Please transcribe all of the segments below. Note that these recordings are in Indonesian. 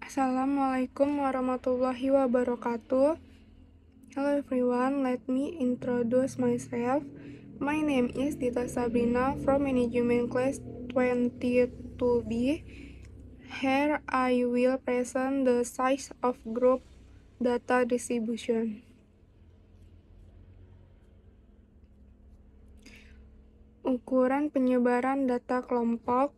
Assalamualaikum warahmatullahi wabarakatuh. Hello everyone, let me introduce myself. My name is Dita Sabrina from Management Class 22B. Here I will present the size of group data distribution. Ukuran penyebaran data kelompok.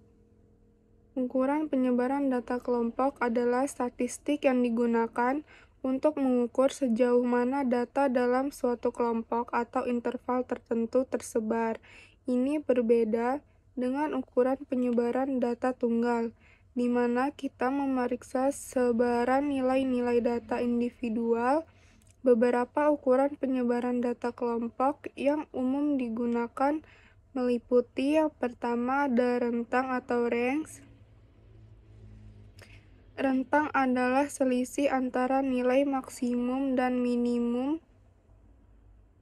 Ukuran penyebaran data kelompok adalah statistik yang digunakan untuk mengukur sejauh mana data dalam suatu kelompok atau interval tertentu tersebar. Ini berbeda dengan ukuran penyebaran data tunggal, di mana kita memeriksa sebaran nilai-nilai data individual. Beberapa ukuran penyebaran data kelompok yang umum digunakan meliputi yang pertama ada rentang atau range. Rentang adalah selisih antara nilai maksimum dan minimum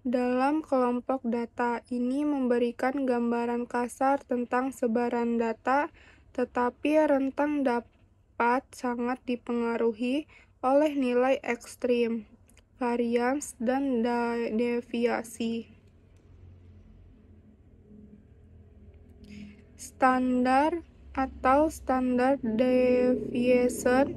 dalam kelompok data. Ini memberikan gambaran kasar tentang sebaran data, tetapi rentang dapat sangat dipengaruhi oleh nilai ekstrim, varians, dan deviasi. Standar atau standard deviation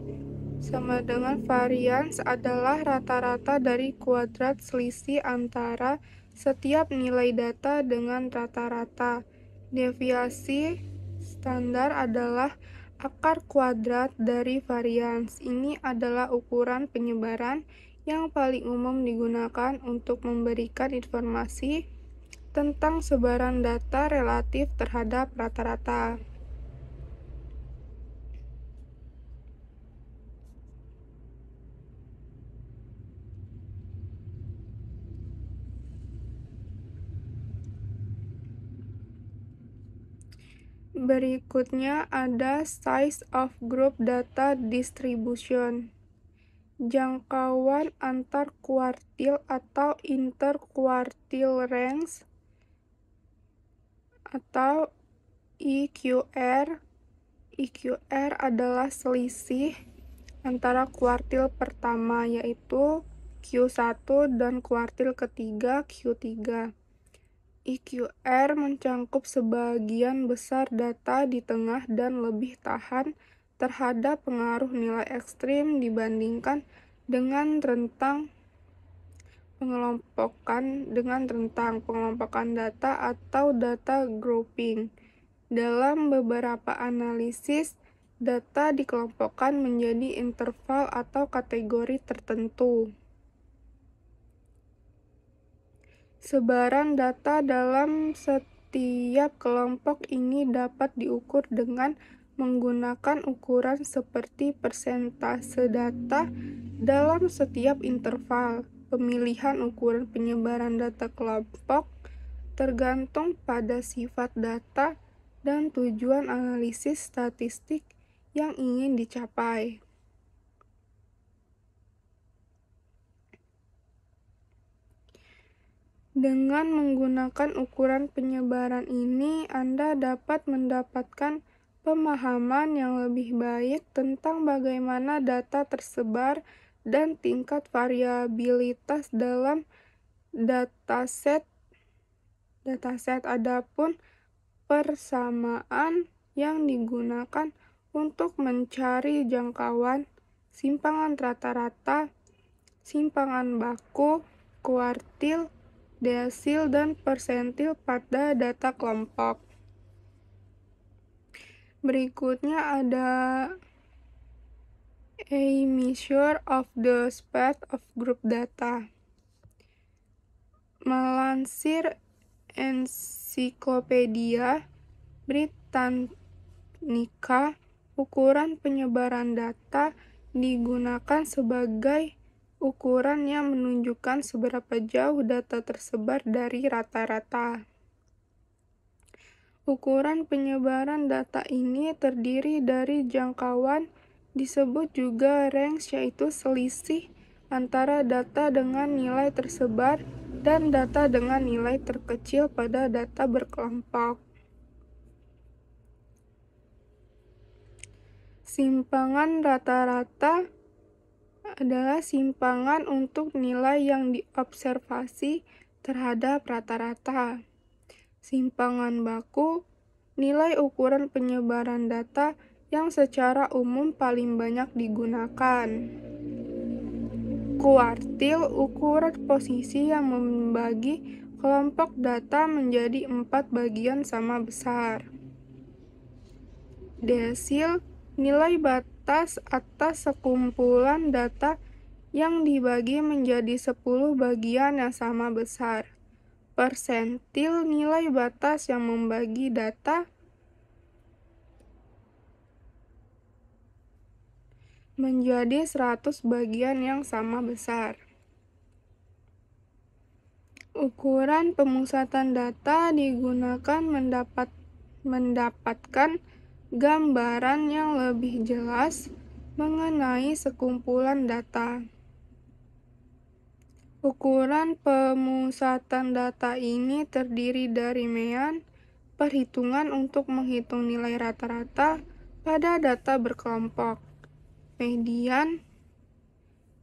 sama dengan variance adalah rata-rata dari kuadrat selisih antara setiap nilai data dengan rata-rata. Deviasi standar adalah akar kuadrat dari variance. Ini adalah ukuran penyebaran yang paling umum digunakan untuk memberikan informasi tentang sebaran data relatif terhadap rata-rata. Berikutnya ada size of group data distribution. Jangkauan antar kuartil atau interquartile range atau EQR. EQR adalah selisih antara kuartil pertama yaitu Q1 dan kuartil ketiga Q3. EQR mencakup sebagian besar data di tengah dan lebih tahan terhadap pengaruh nilai ekstrim dibandingkan dengan rentang pengelompokan data atau data grouping. Dalam beberapa analisis, data dikelompokkan menjadi interval atau kategori tertentu. Sebaran data dalam setiap kelompok ini dapat diukur dengan menggunakan ukuran seperti persentase data dalam setiap interval. Pemilihan ukuran penyebaran data kelompok tergantung pada sifat data dan tujuan analisis statistik yang ingin dicapai. Dengan menggunakan ukuran penyebaran ini, Anda dapat mendapatkan pemahaman yang lebih baik tentang bagaimana data tersebar dan tingkat variabilitas dalam dataset. Adapun persamaan yang digunakan untuk mencari jangkauan, simpangan rata-rata, simpangan baku, kuartil, desil, dan persentil pada data kelompok. Berikutnya ada a measure of the spread of group data. Melansir Ensiklopedia Britannica, ukuran penyebaran data digunakan sebagai ukuran yang menunjukkan seberapa jauh data tersebar dari rata-rata. Ukuran penyebaran data ini terdiri dari jangkauan, disebut juga range, yaitu selisih antara data dengan nilai tersebar dan data dengan nilai terkecil pada data berkelompok. Simpangan rata-rata adalah simpangan untuk nilai yang diobservasi terhadap rata-rata. Simpangan baku, nilai ukuran penyebaran data yang secara umum paling banyak digunakan. Kuartil, ukuran posisi yang membagi kelompok data menjadi 4 bagian sama besar. Desil, nilai batas atas sekumpulan data yang dibagi menjadi 10 bagian yang sama besar. Persentil, nilai batas yang membagi data menjadi 100 bagian yang sama besar. Ukuran pemusatan data digunakan mendapatkan gambaran yang lebih jelas mengenai sekumpulan data. Ukuran pemusatan data ini terdiri dari mean, perhitungan untuk menghitung nilai rata-rata pada data berkelompok, median,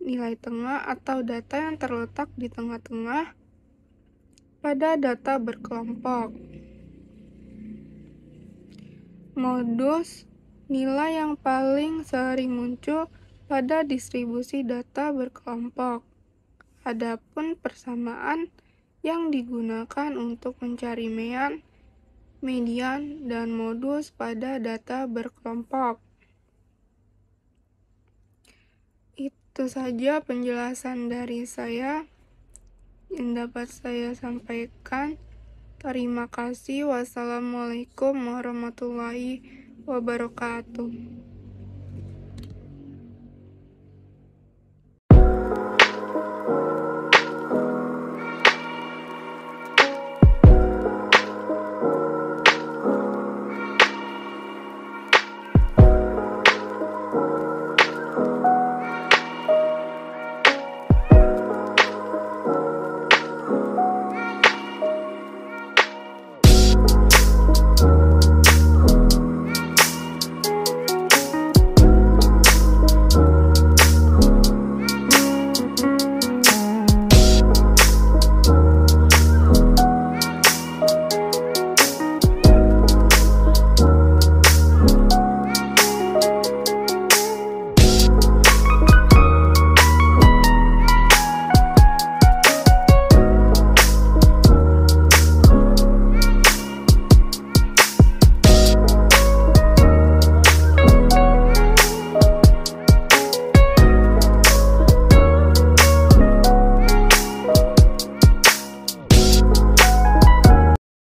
nilai tengah atau data yang terletak di tengah-tengah pada data berkelompok. Modus, nilai yang paling sering muncul pada distribusi data berkelompok. Adapun persamaan yang digunakan untuk mencari mean, median, dan modus pada data berkelompok. Itu saja penjelasan dari saya yang dapat saya sampaikan. Terima kasih. Wassalamualaikum warahmatullahi wabarakatuh.